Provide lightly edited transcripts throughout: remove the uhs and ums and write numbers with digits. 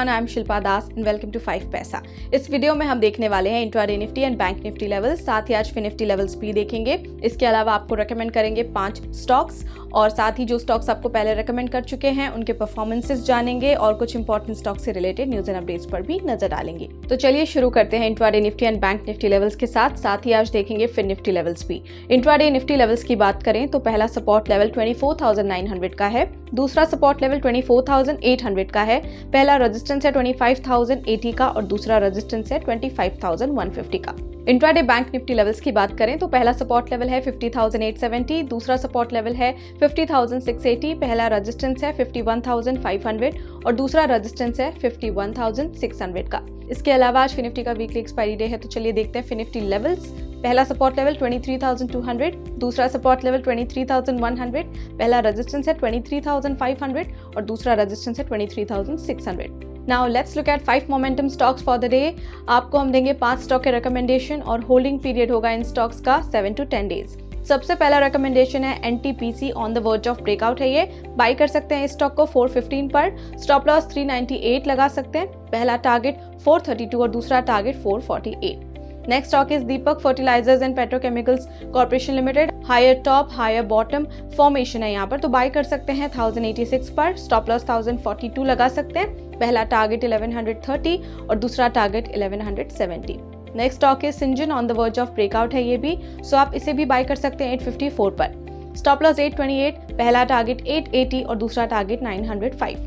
Everyone, I am Shilpa Das and welcome to 5 Paisa. इस video में हम देखने वाले हैं intraday Nifty and bank Nifty levels, साथ ही आज फिर निफ्टी लेवल्स भी देखेंगे। इसके अलावा आपको रेकमेंड करेंगे 5 स्टॉक्स और साथ ही जो स्टॉक्स आपको पहले रेकमेंड कर चुके हैं उनके परफॉर्मेंसेस जानेंगे और कुछ इंपॉर्टेंट स्टॉक से रिलेटेड न्यूज एंड अपडेट्स पर भी नजर डालेंगे। तो चलिए शुरू करते हैं intraday Nifty and bank Nifty levels के साथ ही आज देखेंगे फिर निफ्टी लेवल्स भी। इंट्राडे निफ्टी लेवल्स की बात करें तो पहला सपोर्ट लेवल 24,900 का है, दूसरा सपोर्ट लेवल 24,800 का है, पहला रेजिस्टेंस है 25,080 का और दूसरा रेजिस्टेंस है 25,150 का। इंट्राडे बैंक निफ्टी लेवल्स की बात करें तो पहला सपोर्ट लेवल है 50,870, दूसरा सपोर्ट लेवल है 50,680, पहला रेजिस्टेंस है 51,500 और दूसरा रेजिस्टेंस है 51,600 का। इसके अलावा आज निफ्टी का वीकली एक्सपायरी डे है, तो चलिए देखते हैं निफ्टी लेवल्स। पहला सपोर्ट लेवल 23,200, दूसरा सपोर्ट लेवल 23,100, पहला रेजिस्टेंस है 23,500 और दूसरा रेजिस्टेंस है 23,600। Now let's look at 5 momentum stocks for the day. आपको हम देंगे 5 स्टॉक के रिकमेंडेशन और होल्डिंग पीरियड होगा इन स्टॉक्स का 7 to 10 डेज। सबसे पहला रिकमेंडेशन है NTPC, on the verge of breakout है ये, बाई कर सकते हैं इस स्टॉक को 415 पर, स्टॉप लॉस 398 लगा सकते हैं, पहला टारगेट 432 और दूसरा target 448। Next stock is Deepak fertilisers and petrochemicals corporation limited, higher top higher bottom formation है यहाँ पर, तो बाय कर सकते हैं 1086 पर, स्टॉप लॉस 1042 लगा सकते हैं, पहला टारगेट 1130 और दूसरा target 1170। Next stock is Syngene, on the verge of breakout है ये भी, सो आप इसे भी बाय कर सकते हैं 854 पर, स्टॉप लॉस 828, पहला टारगेट 880 और दूसरा target 905।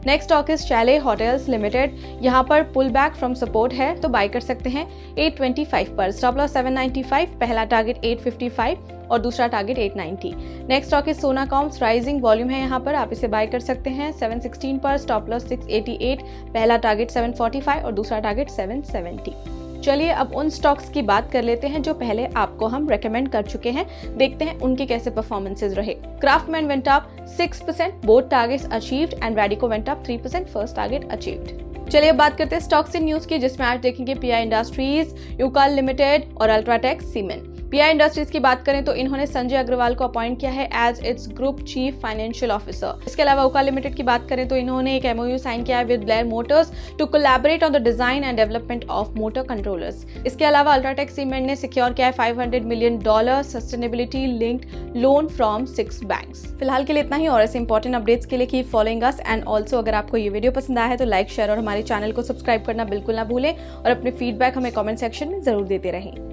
Next stock is Chalet hotels limited, यहाँ पर पुल बैक फ्रॉम सपोर्ट है तो बाय कर सकते हैं 825 पर, स्टॉप लॉस 795, पहला टारगेट 855 और दूसरा टारगेट 890। नेक्स्ट स्टॉक इज सोना कॉम्स, राइजिंग वॉल्यूम है यहाँ पर, आप इसे बाय कर सकते हैं 716 पर, स्टॉप लॉस 688, पहला टारगेट 745 और दूसरा टारगेट 770। चलिए अब उन स्टॉक्स की बात कर लेते हैं जो पहले आपको हम रेकमेंड कर चुके हैं, देखते हैं उनके कैसे परफॉर्मेंसेस रहे। Craftsman went up 6%, both targets achieved and Radico went up 3%, first target achieved. चलिए अब बात करते हैं स्टॉक्स इन न्यूज की, जिसमें आज देखेंगे पीआई इंडस्ट्रीज, यूकाल लिमिटेड और अल्ट्राटेक सीमेंट। पीआई इंडस्ट्रीज की बात करें तो इन्होंने संजय अग्रवाल को अपॉइंट किया है as its group chief financial officer. इसके अलावा यूकाल लिमिटेड की बात करें तो इन्होंने एक एमओयू साइन किया है with Blair motors to collaborate on the design and development of motor controllers. इसके अलावा अल्ट्राटेक सीमेंट ने सिक्योर किया है $500 million sustainability linked loan from 6 banks. फिलहाल के लिए इतना ही, और ऐसे इंपॉर्टेंट अपडेट्स के लिए keep following us and also अगर आपको ये वीडियो पसंद आया है तो लाइक शेयर और हमारे चैनल को सब्सक्राइब करना बिल्कुल ना भूलें और अपने फीडबैक हमें कमेंट सेक्शन में जरूर देते रहें।